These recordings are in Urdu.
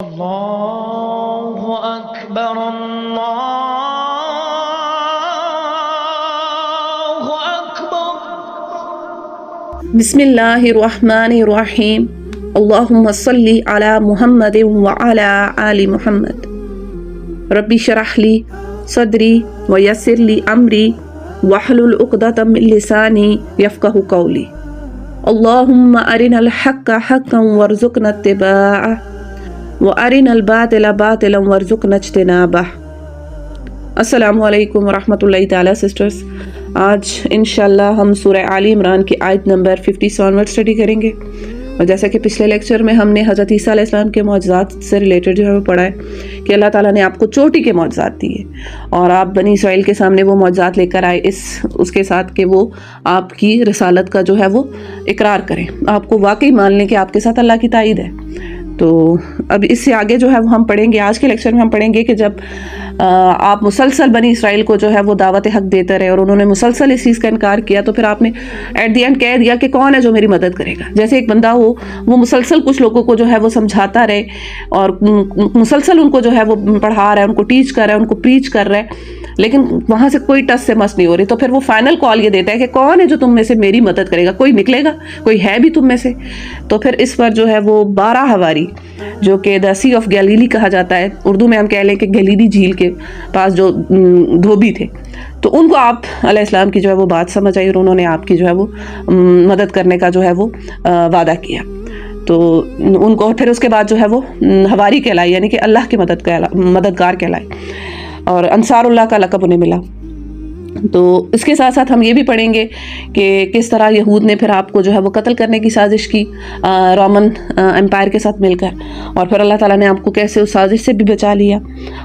اللہ اکبر اللہ اکبر۔ بسم اللہ الرحمن الرحیم۔ اللہم صلی علی محمد وعلی آل محمد۔ ربی اشرح لی صدری ویسر لی امری واحلل عقدۃ من لسانی یفقہوا قولی۔ اللہم ارنا الحق حقا وارزقنا اتباعہ وَأَرِنَا الْبَاطِلَ بَاطِلًا وَارْزُقْنَا اجْتِنَابَهَ۔ السلام علیکم ورحمۃ اللہ تعالیٰ سسٹرز، آج انشاءاللہ ہم سورہ آل عمران کی آیت نمبر 57 اسٹڈی کریں گے، اور جیسا کہ پچھلے لیکچر میں ہم نے حضرت عیسیٰ علیہ السلام کے معجزات سے ریلیٹڈ جو ہے وہ پڑھا ہے کہ اللہ تعالیٰ نے آپ کو چوٹی کے معجزات دیے اور آپ بنی اسرائیل کے سامنے وہ معجزات لے کر آئے اس کے ساتھ کہ وہ آپ کی رسالت کا جو ہے وہ اقرار کریں، آپ کو واقعی مان لیں کہ آپ کے ساتھ اللہ کی تائید ہے۔ تو اب اس سے آگے جو ہے وہ ہم پڑھیں گے، آج کے لیکچر میں ہم پڑھیں گے کہ جب آپ مسلسل بنی اسرائیل کو جو ہے وہ دعوت حق دیتے رہے اور انہوں نے مسلسل اس چیز کا انکار کیا، تو پھر آپ نے ایٹ دی اینڈ کہہ دیا کہ کون ہے جو میری مدد کرے گا۔ جیسے ایک بندہ ہو، وہ مسلسل کچھ لوگوں کو جو ہے وہ سمجھاتا رہے اور مسلسل ان کو جو ہے وہ پڑھا رہا ہے، ان کو ٹیچ کر رہا ہے، ان کو پریچ کر رہا ہے، لیکن وہاں سے کوئی ٹس سے مس نہیں ہو رہی، تو پھر وہ فائنل کال یہ دیتا ہے کہ کون ہے جو تم میں سے میری مدد کرے گا، کوئی نکلے گا، کوئی ہے بھی تم میں سے۔ تو پھر اس پر جو ہے وہ 12 ہواری، جو کہ دا سی آف گیلیلی کہا جاتا ہے، اردو میں ہم کہہ لیں کہ گلیلی جھیل کے پاس جو دھوبی تھے، تو ان کو آپ علیہ السلام کی جو ہے وہ بات سمجھ آئی اور انہوں نے آپ کی جو ہے وہ مدد کرنے کا جو ہے وہ وعدہ کیا۔ تو ان کو پھر اس کے بعد جو ہے وہ ہواری کہلائے، یعنی کہ اللہ کے مددگار کہلائے، اور انصار اللہ کا لقب انہیں ملا۔ تو اس کے ساتھ ساتھ ہم یہ بھی پڑھیں گے کہ کس طرح یہود نے پھر آپ کو جو ہے وہ قتل کرنے کی سازش کی رومن امپائر کے ساتھ مل کر، اور پھر اللہ تعالیٰ نے آپ کو کیسے اس سازش سے بھی بچا لیا،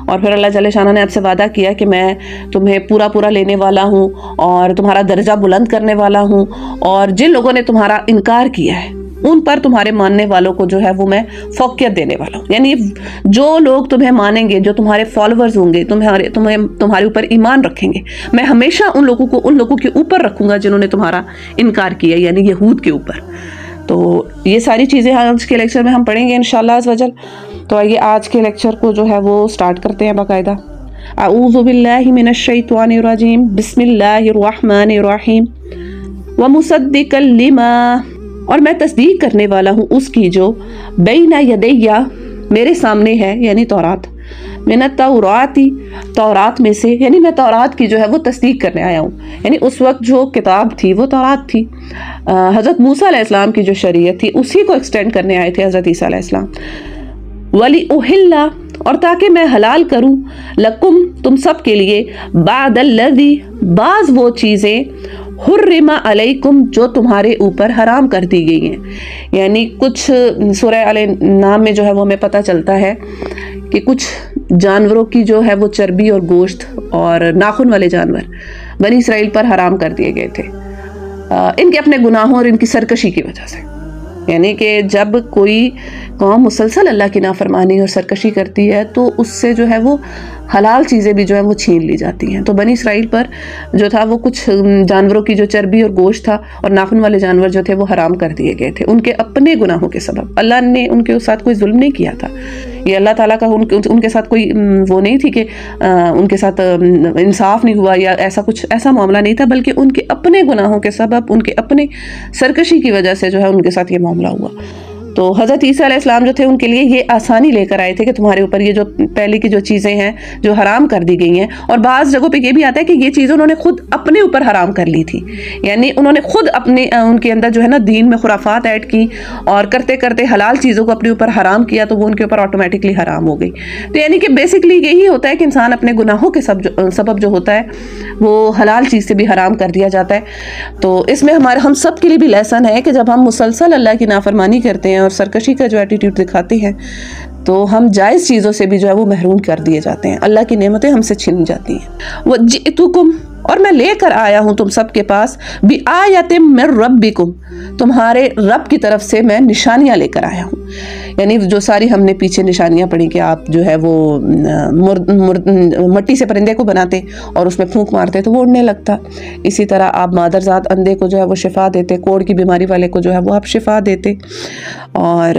اور پھر اللہ جل شانہ نے آپ سے وعدہ کیا کہ میں تمہیں پورا لینے والا ہوں اور تمہارا درجہ بلند کرنے والا ہوں، اور جن لوگوں نے تمہارا انکار کیا ہے ان پر تمہارے ماننے والوں کو جو ہے وہ میں فوقیت دینے والا ہوں، یعنی جو لوگ تمہیں مانیں گے، جو تمہارے فالوورز ہوں گے، تمہارے اوپر ایمان رکھیں گے، میں ہمیشہ ان لوگوں کے اوپر رکھوں گا جنہوں نے تمہارا انکار کیا، یعنی یہود کے اوپر۔ تو یہ ساری چیزیں آج کے لیکچر میں ہم پڑھیں گے انشاءاللہ عز وجل۔ تو آئیے آج کے لیکچر کو جو ہے وہ سٹارٹ کرتے ہیں باقاعدہ۔ اعوذ باللہ من الشیطان الرجیم، بسم اللہ الرحمن الرحیم۔ ومصدقا لما، اور میں تصدیق کرنے والا ہوں اس کی جو بین یدیہ، میرے سامنے ہے، یعنی تورات، من التوراۃ، تورات میں سے، یعنی میں تورات کی جو ہے وہ تصدیق کرنے آیا ہوں، یعنی اس وقت جو کتاب تھی وہ تورات تھی، حضرت موسیٰ علیہ السلام کی جو شریعت تھی اسی کو ایکسٹینڈ کرنے آئے تھے حضرت عیسیٰ علیہ السلام۔ وَلِأُحِلَّ، اور تاکہ میں حلال کروں، لکم، تم سب کے لیے، بعد الذی، بعض وہ چیزیں، حرم علیکم، جو تمہارے اوپر حرام کر دی گئی ہیں، یعنی کچھ سورہ ال نام میں جو ہے وہ ہمیں پتہ چلتا ہے کہ کچھ جانوروں کی جو ہے وہ چربی اور گوشت اور ناخن والے جانور بنی اسرائیل پر حرام کر دیے گئے تھے ان کے اپنے گناہوں اور ان کی سرکشی کی وجہ سے، یعنی کہ جب کوئی قوم مسلسل اللہ کی نافرمانی اور سرکشی کرتی ہے تو اس سے جو ہے وہ حلال چیزیں بھی جو ہے وہ چھین لی جاتی ہیں۔ تو بنی اسرائیل پر جو تھا وہ کچھ جانوروں کی جو چربی اور گوشت تھا اور ناخن والے جانور جو تھے وہ حرام کر دیے گئے تھے ان کے اپنے گناہوں کے سبب۔ اللہ نے ان کے ساتھ کوئی ظلم نہیں کیا تھا، یہ اللہ تعالیٰ کا ان کے ساتھ کوئی وہ نہیں تھی کہ ان کے ساتھ انصاف نہیں ہوا یا ایسا معاملہ نہیں تھا، بلکہ ان کے اپنے گناہوں کے سبب، ان کے اپنے سرکشی کی وجہ سے جو ہے ان کے ساتھ یہ معاملہ ہوا۔ تو حضرت عیسیٰ علیہ السلام جو تھے ان کے لیے یہ آسانی لے کر آئے تھے کہ تمہارے اوپر یہ جو پہلے کی جو چیزیں ہیں جو حرام کر دی گئی ہیں، اور بعض جگہوں پہ یہ بھی آتا ہے کہ یہ چیزیں انہوں نے خود اپنے اوپر حرام کر لی تھی، یعنی انہوں نے خود ان کے اندر جو ہے نا دین میں خرافات ایڈ کی اور کرتے کرتے حلال چیزوں کو اپنے اوپر حرام کیا تو وہ ان کے اوپر آٹومیٹکلی حرام ہو گئی۔ تو یعنی کہ بیسکلی یہی ہوتا ہے کہ انسان اپنے گناہوں کے سبب جو ہوتا ہے وہ حلال چیز سے بھی حرام کر دیا جاتا ہے۔ تو اس میں ہم سب کے لیے بھی لیسن ہے کہ جب ہم مسلسل اللہ کی نافرمانی کرتے ہیں اور سرکشی کا جو ایٹیٹیوڈ دکھاتے ہیں تو ہم جائز چیزوں سے بھی جو ہے وہ محروم کر دیے جاتے ہیں، اللہ کی نعمتیں ہم سے چھین جاتی ہیں۔ وَجِئْتُكُمْ، اور میں لے کر آیا ہوں تم سب کے پاس، بِآیَةٍ مِّن رَبِّكُمْ، تمہارے رب کی طرف سے میں نشانیاں لے کر آیا ہوں، یعنی جو ساری ہم نے پیچھے نشانیاں پڑھی کہ آپ جو ہے وہ مٹی سے پرندے کو بناتے اور اس میں پھونک مارتے تو وہ اڑنے لگتا. اسی طرح آپ مادرزاد اندھے کو جو ہے وہ شفا دیتے, کوڑ کی بیماری والے کو جو ہے وہ آپ شفا دیتے, اور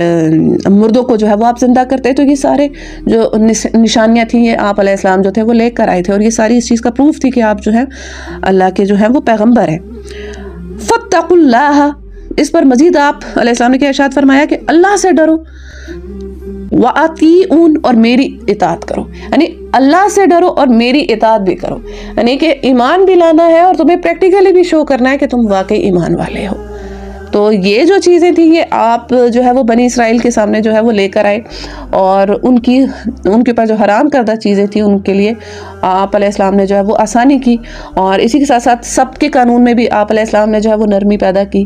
مردوں کو جو ہے وہ آپ زندہ کرتے. تو یہ سارے جو نشانیاں تھیں یہ آپ علیہ السلام جو تھے وہ لے کر آئے تھے, اور یہ ساری اس چیز کا پروف تھی کہ آپ جو ہے اللہ کے جو ہے وہ پیغمبر ہیں. فاتقوا اللہ, اس پر مزید آپ علیہ السلام نے کیا ارشاد فرمایا کہ اللہ سے ڈرو, وَأَطِیعُونَ, اور میری اطاعت کرو. یعنی اللہ سے ڈرو اور میری اطاعت بھی کرو, یعنی کہ ایمان بھی لانا ہے اور تمہیں پریکٹیکلی بھی شو کرنا ہے کہ تم واقعی ایمان والے ہو. تو یہ جو چیزیں تھیں یہ آپ جو ہے وہ بنی اسرائیل کے سامنے جو ہے وہ لے کر آئے, اور ان کے اوپر جو حرام کردہ چیزیں تھیں ان کے لیے آپ علیہ السلام نے جو ہے وہ آسانی کی, اور اسی کے ساتھ ساتھ سب کے قانون میں بھی آپ علیہ السلام نے جو ہے وہ نرمی پیدا کی.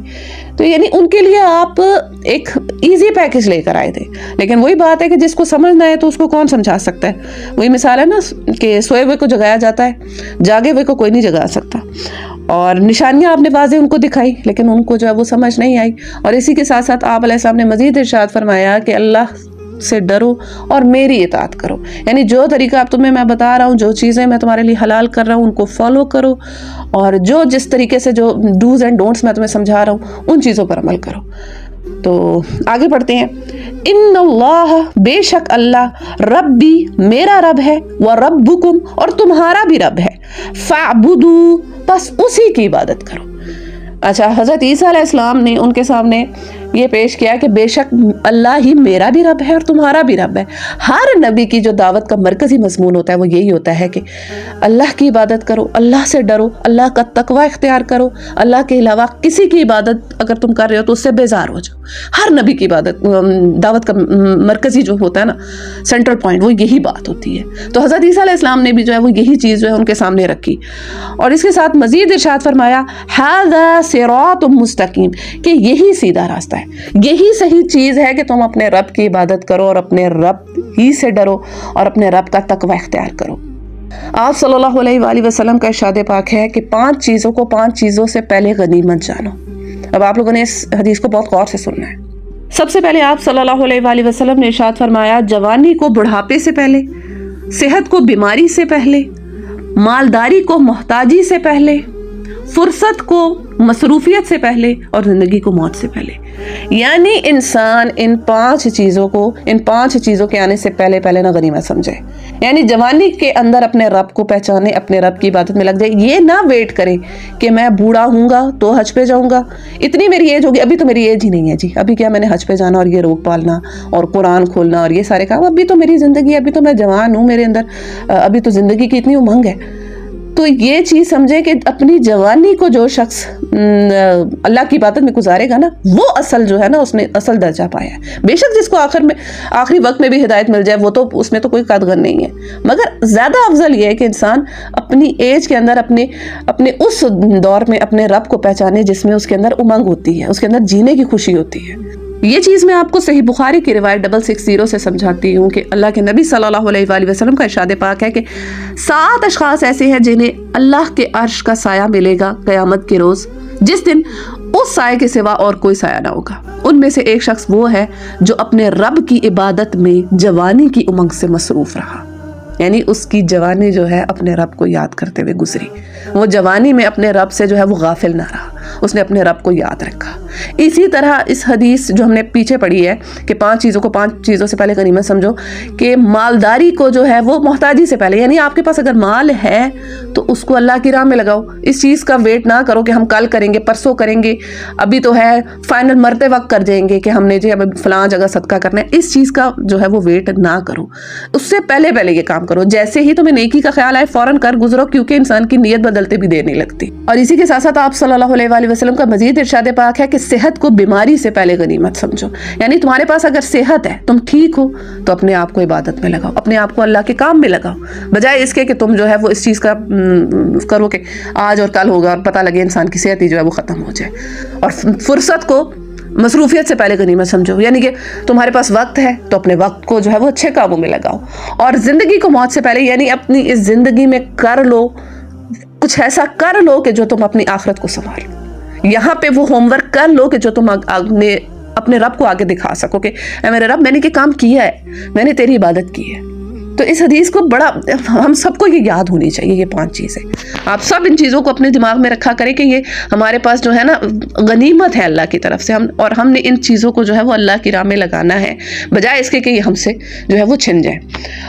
تو یعنی ان کے لیے آپ ایک ایزی پیکج لے کر آئے تھے. لیکن وہی بات ہے کہ جس کو سمجھنا ہے تو اس کو کون سمجھا سکتا ہے. وہی مثال ہے نا کہ سوئے ہوئے کو جگایا جاتا ہے, جاگے ہوئے کو کوئی نہیں جگا سکتا. اور نشانیاں آپ نے واضح ان کو دکھائی لیکن ان کو جو ہے وہ سمجھ نہیں آئی. اور اسی کے ساتھ ساتھ آپ علیہ السلام نے مزید ارشاد فرمایا کہ اللہ سے ڈرو اور میری اطاعت کرو. یعنی جو طریقہ اب تمہیں میں بتا رہا ہوں, جو چیزیں میں تمہارے لیے حلال کر رہا ہوں ان کو فالو کرو, اور جو جس طریقے سے جو ڈوز اینڈ ڈونٹس میں تمہیں سمجھا رہا ہوں ان چیزوں پر عمل کرو. تو آگے بڑھتے ہیں. ان اللہ, بے شک اللہ, ربی, میرا رب ہے, وربکم, اور تمہارا بھی رب ہے, فاعبدوا, بس اسی کی عبادت کرو. اچھا, حضرت عیسیٰ علیہ السلام نے ان کے سامنے یہ پیش کیا کہ بے شک اللہ ہی میرا بھی رب ہے اور تمہارا بھی رب ہے. ہر نبی کی جو دعوت کا مرکزی مضمون ہوتا ہے وہ یہی ہوتا ہے کہ اللہ کی عبادت کرو, اللہ سے ڈرو, اللہ کا تقوی اختیار کرو, اللہ کے علاوہ کسی کی عبادت اگر تم کر رہے ہو تو اس سے بیزار ہو جاؤ. ہر نبی کی عبادت دعوت کا مرکزی جو ہوتا ہے نا, سینٹرل پوائنٹ, وہ یہی بات ہوتی ہے. تو حضرت عیسیٰ علیہ السلام نے بھی جو ہے وہ یہی چیز جو ہے ان کے سامنے رکھی, اور اس کے ساتھ مزید ارشاد فرمایا ھذا صراط مستقیم, کہ یہی سیدھا راستہ ہے, یہی صحیح چیز ہے کہ تم اپنے رب کی عبادت کرو اور اپنے رب ہی سے ڈرو اور اپنے رب کا تقوی اختیار کرو. آپ صلی اللہ علیہ وآلہ وسلم کا ارشاد پاک ہے کہ 5 چیزوں کو 5 چیزوں سے پہلے غنیمت جانو. اب آپ لوگوں نے اس حدیث کو بہت غور سے سننا ہے. سب سے پہلے آپ صلی اللہ علیہ وآلہ وسلم نے ارشاد فرمایا جوانی کو بڑھاپے سے پہلے, صحت کو بیماری سے پہلے, مالداری کو محتاجی سے پہلے, فرصت کو مصروفیت سے پہلے, اور زندگی کو موت سے پہلے. یعنی انسان ان 5 چیزوں کے آنے سے پہلے نہ غنیمت سمجھے. یعنی جوانی کے اندر اپنے رب کو پہچانے, اپنے رب کی عبادت میں لگ جائے. یہ نہ ویٹ کرے کہ میں بوڑھا ہوں گا تو حج پہ جاؤں گا, اتنی میری ایج ہوگی, ابھی تو میری ایج ہی نہیں ہے جی, ابھی کیا میں نے حج پہ جانا اور یہ روک پالنا اور قرآن کھولنا اور یہ سارے کام, ابھی تو میری زندگی, ابھی تو میں جوان ہوں, میرے اندر ابھی تو زندگی کی اتنی امنگ ہے. تو یہ چیز سمجھے کہ اپنی جوانی کو جو شخص اللہ کی عبادت میں گزارے گا نا, وہ اصل جو ہے نا اس نے اصل درجہ پایا ہے. بے شک جس کو آخری وقت میں بھی ہدایت مل جائے وہ تو اس میں تو کوئی قدغن نہیں ہے, مگر زیادہ افضل یہ ہے کہ انسان اپنی ایج کے اندر اپنے اس دور میں اپنے رب کو پہچانے جس میں اس کے اندر امنگ ہوتی ہے, اس کے اندر جینے کی خوشی ہوتی ہے. یہ چیز میں آپ کو صحیح بخاری کی روایت 660 سے سمجھاتی ہوں کہ اللہ کے نبی صلی اللہ علیہ وآلہ وسلم کا ارشاد پاک ہے کہ 7 اشخاص ایسے ہیں جنہیں اللہ کے عرش کا سایہ ملے گا قیامت کے روز, جس دن اس سائے کے سوا اور کوئی سایہ نہ ہوگا. ان میں سے ایک شخص وہ ہے جو اپنے رب کی عبادت میں جوانی کی امنگ سے مصروف رہا. یعنی اس کی جوانی جو ہے اپنے رب کو یاد کرتے ہوئے گزری, وہ جوانی میں اپنے رب سے جو ہے وہ غافل نہ رہا, اس نے اپنے رب کو یاد رکھا. اسی طرح اس حدیث جو ہم نے پیچھے پڑھی ہے کہ 5 چیزوں کو 5 چیزوں سے پہلے غنیمت سمجھو, کہ مالداری کو جو ہے وہ محتاجی سے پہلے, یعنی آپ کے پاس اگر مال ہے تو اس کو اللہ کی راہ میں لگاؤ. اس چیز کا ویٹ نہ کرو کہ ہم کل کریں گے, پرسوں کریں گے, ابھی تو ہے, فائنل مرتے وقت کر جائیں گے کہ ہم نے جو ہے فلاں جگہ صدقہ کرنا ہے. اس چیز کا جو ہے وہ ویٹ نہ کرو, اس سے پہلے یہ کام کرو. جیسے ہی تمہیں نیکی کا خیال آئے فوراً کر گزرو, کیونکہ انسان کی نیت بدلتے بھی دیر نہیں لگتی. اور اسی کے ساتھ ساتھ آپ صلی اللہ علیہ وآلہ وسلم کا مزید ارشاد پاک ہے کہ صحت کو بیماری سے پہلے غنیمت سمجھو. یعنی تمہارے پاس اگر صحت ہے, تم ٹھیک ہو, تو اپنے آپ کو عبادت میں لگاؤ, اپنے آپ کو اللہ کے کام میں لگاؤ, بجائے اس کے کہ تم جو ہے وہ اس چیز کا کرو کہ آج اور کل ہوگا اور پتہ لگے انسان کی صحت ہی جو ہے وہ ختم ہو جائے. اور فرصت کو مصروفیت سے پہلے غنیمت سمجھو, یعنی کہ تمہارے پاس وقت ہے تو اپنے وقت کو جو ہے وہ اچھے کاموں میں لگاؤ. اور زندگی کو موت سے پہلے, یعنی اپنی اس زندگی میں کر لو, کچھ ایسا کر لو کہ جو تم اپنی آخرت کو سنبھالو. یہاں پہ وہ ہوم ورک کر لو کہ جو تم اپنے رب کو آگے دکھا سکو کہ اے میرے رب میں نے یہ کام کیا ہے، میں نے تیری عبادت کی ہے۔ تو اس حدیث کو بڑا ہم سب کو یہ یاد ہونی چاہیے، یہ 5 چیزیں آپ سب ان چیزوں کو اپنے دماغ میں رکھا کریں کہ یہ ہمارے پاس جو ہے نا غنیمت ہے اللہ کی طرف سے، ہم نے ان چیزوں کو جو ہے وہ اللہ کی راہ میں لگانا ہے بجائے اس کے کہ یہ ہم سے جو ہے وہ چھن جائیں۔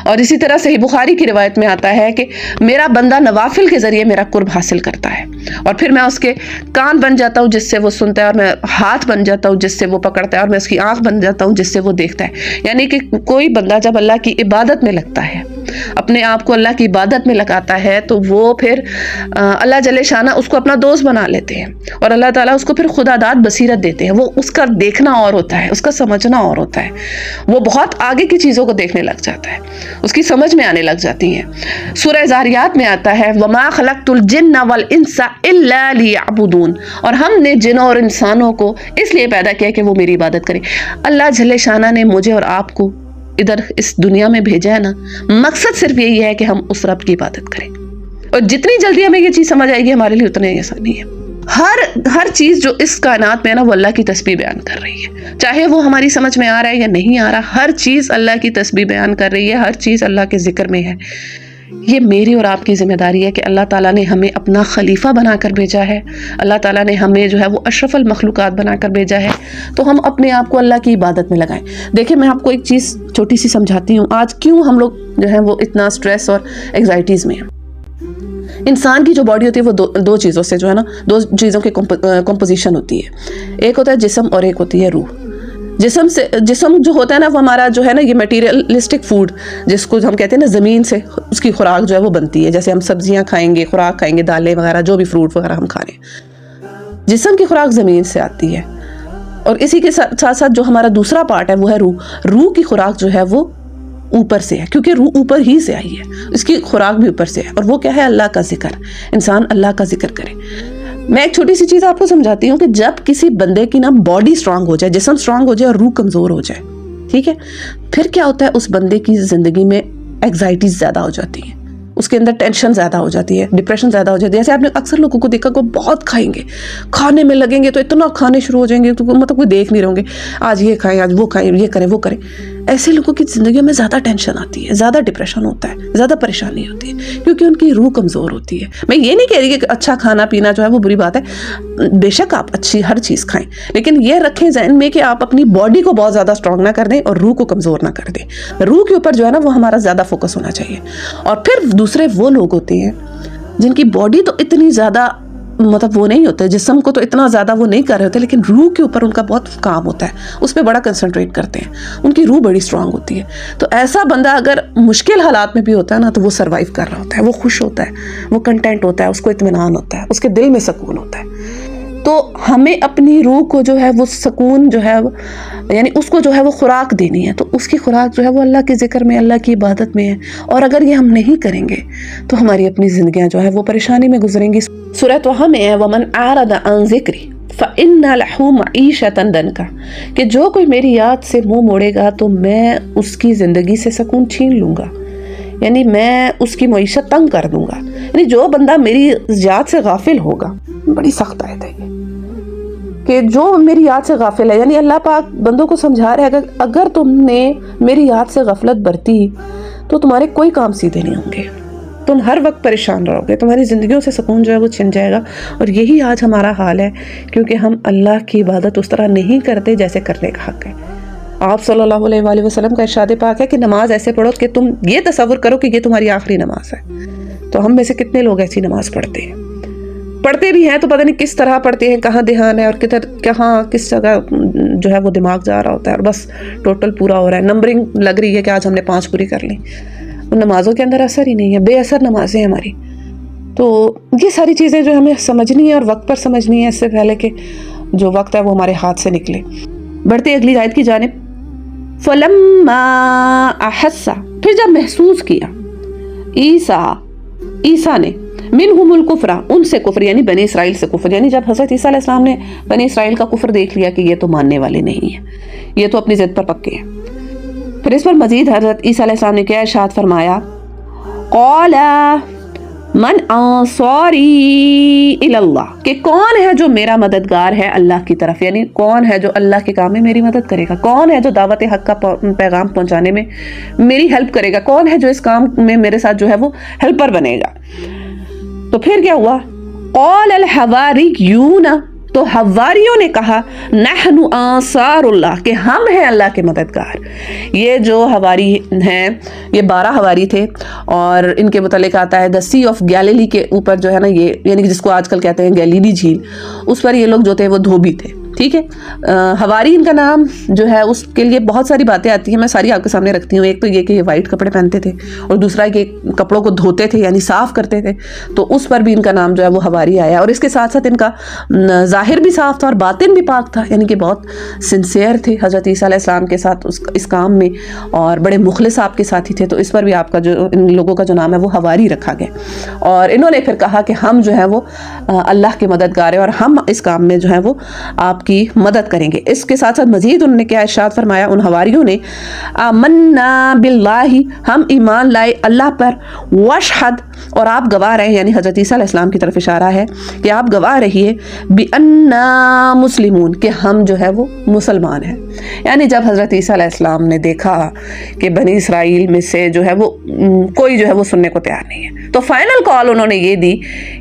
اور اسی طرح صحیح بخاری کی روایت میں آتا ہے کہ میرا بندہ نوافل کے ذریعے میرا قرب حاصل کرتا ہے، اور پھر میں اس کے کان بن جاتا ہوں جس سے وہ سنتا ہے، اور میں ہاتھ بن جاتا ہوں جس سے وہ پکڑتا ہے، اور میں اس کی آنکھ بن جاتا ہوں جس سے وہ دیکھتا ہے۔ یعنی کہ کوئی بندہ جب اللہ کی عبادت میں لگتا ہے، اپنے آپ کو اللہ کی عبادت میں لگاتا ہے، تو وہ پھر اللہ جل شانہ اس کو اپنا دوست بنا لیتے ہیں، اور اللہ تعالیٰ اس کو پھر خدا داد بصیرت دیتے ہیں۔ وہ اس کا دیکھنا اور ہوتا ہے، اس کا سمجھنا اور ہوتا ہے، وہ بہت آگے کی چیزوں کو دیکھنے لگ جاتا ہے، اس کی سمجھ میں آنے لگ جاتی ہیں۔ سورہ ذاریات میں آتا ہے وَمَا خَلَقْتُ الْجِنَّ وَالْإِنسَ إِلَّا لِيَعْبُدُونَ، اور ہم نے جنوں اور انسانوں کو اس لیے پیدا کیا کہ وہ میری عبادت کریں۔ اللہ جل شانہ نے مجھے اور آپ کو ادھر اس دنیا میں بھیجا ہے نا، مقصد صرف یہی ہے کہ ہم اس رب کی عبادت کریں، اور جتنی جلدی ہمیں یہ چیز سمجھ آئے گی ہمارے لیے اتنا ہی آسانی ہے۔ ہر چیز جو اس کائنات میں ہے نا وہ اللہ کی تسبیح بیان کر رہی ہے، چاہے وہ ہماری سمجھ میں آ رہا ہے یا نہیں آ رہا، ہر چیز اللہ کی تسبیح بیان کر رہی ہے، ہر چیز اللہ کے ذکر میں ہے۔ یہ میری اور آپ کی ذمہ داری ہے کہ اللہ تعالیٰ نے ہمیں اپنا خلیفہ بنا کر بھیجا ہے، اللہ تعالیٰ نے ہمیں جو ہے وہ اشرف المخلوقات بنا کر بھیجا ہے، تو ہم اپنے آپ کو اللہ کی عبادت میں لگائیں۔ دیکھیں میں آپ کو ایک چیز چھوٹی سی سمجھاتی ہوں، آج کیوں ہم لوگ جو ہے وہ اتنا سٹریس اور ایگزائٹیز میں ہیں۔ انسان کی جو باڈی ہوتی ہے وہ دو چیزوں سے جو ہے نا، 2 چیزوں کی کمپوزیشن ہوتی ہے، ایک ہوتا ہے جسم اور ایک ہوتی ہے روح۔ جسم جو ہوتا ہے نا وہ ہمارا جو ہے نا یہ میٹیریلسٹک فوڈ، جس کو ہم کہتے ہیں نا زمین سے اس کی خوراک جو ہے وہ بنتی ہے، جیسے ہم سبزیاں کھائیں گے، خوراک کھائیں گے، دالیں وغیرہ جو بھی فروٹ وغیرہ ہم کھا رہے ہیں، جسم کی خوراک زمین سے آتی ہے۔ اور اسی کے ساتھ ساتھ جو ہمارا دوسرا پارٹ ہے وہ ہے روح کی خوراک جو ہے وہ اوپر سے ہے، کیونکہ روح اوپر ہی سے آئی ہے، اس کی خوراک بھی اوپر سے ہے، اور وہ کیا ہے؟ اللہ کا ذکر۔ انسان اللہ کا ذکر کرے۔ میں ایک چھوٹی سی چیز آپ کو سمجھاتی ہوں کہ جب کسی بندے کی نا باڈی سٹرانگ ہو جائے، جسم سٹرانگ ہو جائے اور روح کمزور ہو جائے، ٹھیک ہے، پھر کیا ہوتا ہے؟ اس بندے کی زندگی میں ایگزائٹیز زیادہ ہو جاتی ہیں، اس کے اندر ٹینشن زیادہ ہو جاتی ہے، ڈپریشن زیادہ ہو جاتی ہے۔ جیسے آپ نے اکثر لوگوں کو دیکھا کہ بہت کھائیں گے، کھانے میں لگیں گے تو اتنا کھانے شروع ہو جائیں گے تو مطلب کوئی دیکھ نہیں رہوں گے، آج یہ کھائیں، آج وہ کھائیں، یہ کریں وہ کریں۔ ایسے لوگوں کی زندگیوں میں زیادہ ٹینشن آتی ہے، زیادہ ڈپریشن ہوتا ہے، زیادہ پریشانی ہوتی ہے، کیونکہ ان کی روح کمزور ہوتی ہے۔ میں یہ نہیں کہہ رہی کہ اچھا کھانا پینا جو ہے وہ بری بات ہے، بے شک آپ اچھی ہر چیز کھائیں، لیکن یہ رکھیں ذہن میں کہ آپ اپنی باڈی کو بہت زیادہ اسٹرانگ نہ کر دیں اور روح کو کمزور نہ کر دیں۔ روح کے اوپر جو ہے نا وہ ہمارا زیادہ فوکس ہونا چاہیے۔ اور پھر دوسرے وہ لوگ ہوتے ہیں جن کی باڈی تو اتنی زیادہ مطلب وہ نہیں ہوتے، جسم کو تو اتنا زیادہ وہ نہیں کر رہے ہوتے، لیکن روح کے اوپر ان کا بہت کام ہوتا ہے، اس پہ بڑا کنسنٹریٹ کرتے ہیں، ان کی روح بڑی سٹرانگ ہوتی ہے۔ تو ایسا بندہ اگر مشکل حالات میں بھی ہوتا ہے نا تو وہ سروائیو کر رہا ہوتا ہے، وہ خوش ہوتا ہے، وہ کنٹینٹ ہوتا ہے، اس کو اطمینان ہوتا ہے، اس کے دل میں سکون ہوتا ہے۔ تو ہمیں اپنی روح کو جو ہے وہ سکون جو ہے یعنی اس کو جو ہے وہ خوراک دینی ہے، تو اس کی خوراک جو ہے وہ اللہ کے ذکر میں، اللہ کی عبادت میں ہے۔ اور اگر یہ ہم نہیں کریں گے تو ہماری اپنی زندگیاں جو ہے وہ پریشانی میں گزریں گی۔ سورہ طہ میں ہے وَمَنْ أَعْرَضَ عَنْ ذِكْرِي فَإِنَّ لَهُ مَعِيشَةً ضَنْكًا، کہ جو کوئی میری یاد سے منہ موڑے گا تو میں اس کی زندگی سے سکون چھین لوں گا، یعنی میں اس کی معیشت تنگ کر دوں گا۔ یعنی جو بندہ میری یاد سے غافل ہوگا، بڑی سخت آیت ہے یہ، کہ جو میری یاد سے غافل ہے، یعنی اللہ پاک بندوں کو سمجھا رہے ہیں کہ اگر تم نے میری یاد سے غفلت برتی تو تمہارے کوئی کام سیدھے نہیں ہوں گے، تم ہر وقت پریشان رہو گے، تمہاری زندگیوں سے سکون جو ہے وہ چھن جائے گا۔ اور یہی آج ہمارا حال ہے، کیونکہ ہم اللہ کی عبادت اس طرح نہیں کرتے جیسے کرنے کا حق ہے۔ آپ صلی اللہ علیہ وآلہ وسلم کا ارشاد پاک ہے کہ نماز ایسے پڑھو کہ تم یہ تصور کرو کہ یہ تمہاری آخری نماز ہے۔ تو ہم میں سے کتنے لوگ ایسی نماز پڑھتے ہیں؟ پڑھتے بھی ہیں تو پتہ نہیں کس طرح پڑھتے ہیں، کہاں دھیان ہے اور کدھر کہاں کس جگہ جو ہے وہ دماغ جا رہا ہوتا ہے، اور بس ٹوٹل پورا ہو رہا ہے، نمبرنگ لگ رہی ہے کہ آج ہم نے 5 پوری کر لی۔ ان نمازوں کے اندر اثر ہی نہیں ہے، بے اثر نمازیں ہماری۔ تو یہ ساری چیزیں جو ہمیں سمجھنی ہے اور وقت پر سمجھنی ہے، اس سے پہلے کہ جو وقت ہے وہ ہمارے ہاتھ سے نکلے۔ بڑھتے اگلی آیت کی جانب، فَلَمَّا أَحَسَّ، پھر جب محسوس کیا عیسیٰ نے منہم الکفر، ان سے کفر یعنی بنی اسرائیل سے کفر، یعنی جب حضرت عیسیٰ علیہ السلام نے بنی اسرائیل کا کفر دیکھ لیا کہ یہ تو ماننے والے نہیں ہیں، یہ تو اپنی ضد پر پکے ہیں، پھر اس پر مزید حضرت عیسیٰ علیہ السلام نے کیا ارشاد فرمایا، قال من انصاری اللہ، کہ کون ہے جو میرا مددگار ہے اللہ کی طرف، یعنی کون ہے جو اللہ کے کام میں میری مدد کرے گا، کون ہے جو دعوت حق کا پیغام پہنچانے میں میری ہیلپ کرے گا، کون ہے جو اس کام میں میرے ساتھ جو ہے وہ ہیلپر بنے گا۔ تو پھر کیا ہوا؟ قال الحواریون، تو حواریوں نے کہا نحن انصار اللہ، کہ ہم ہیں اللہ کے مددگار۔ یہ جو حواری ہیں یہ 12 حواری تھے، اور ان کے متعلق آتا ہے دا سی آف گیلیلی کے اوپر جو ہے نا، یہ یعنی جس کو آج کل کہتے ہیں گیلیلی جھیل، اس پر یہ لوگ جو تھے وہ دھوبی تھے، ٹھیک ہے۔ حواری ان کا نام جو ہے اس کے لیے بہت ساری باتیں آتی ہیں، میں ساری آپ کے سامنے رکھتی ہوں۔ ایک تو یہ کہ یہ وائٹ کپڑے پہنتے تھے، اور دوسرا کہ کپڑوں کو دھوتے تھے یعنی صاف کرتے تھے، تو اس پر بھی ان کا نام جو ہے وہ حواری آیا۔ اور اس کے ساتھ ساتھ ان کا ظاہر بھی صاف تھا اور باطن بھی پاک تھا، یعنی کہ بہت سنسیئر تھے حضرت عیسیٰ علیہ السلام کے ساتھ اس کام میں، اور بڑے مخلص آپ کے ساتھی تھے، تو اس پر بھی آپ کا جو ان لوگوں کا جو نام ہے وہ حواری رکھا گیا۔ اور انہوں نے پھر کہا کہ ہم جو ہے وہ اللہ کے مددگار ہیں، اور ہم اس کام میں جو ہے وہ آپ کی مدد کریں گے۔ اس کے ساتھ ساتھ مزید انہوں نے کیا ارشاد فرمایا ان حواریوں نے، آمنا باللہ، ہم ایمان لائے اللہ پر، واشہد، اور آپ گواہ رہے، یعنی حضرت عیسیٰ علیہ السلام کی طرف اشارہ ہے کہ آپ گواہ رہیے، بِأَنَّا مسلمون، کہ ہم جو ہے وہ مسلمان ہیں۔ یعنی جب حضرت عیسیٰ علیہ السلام نے دیکھا کہ بنی اسرائیل میں سے جو ہے وہ کوئی جو ہے وہ سننے کو تیار نہیں ہے، تو فائنل کال انہوں نے یہ دی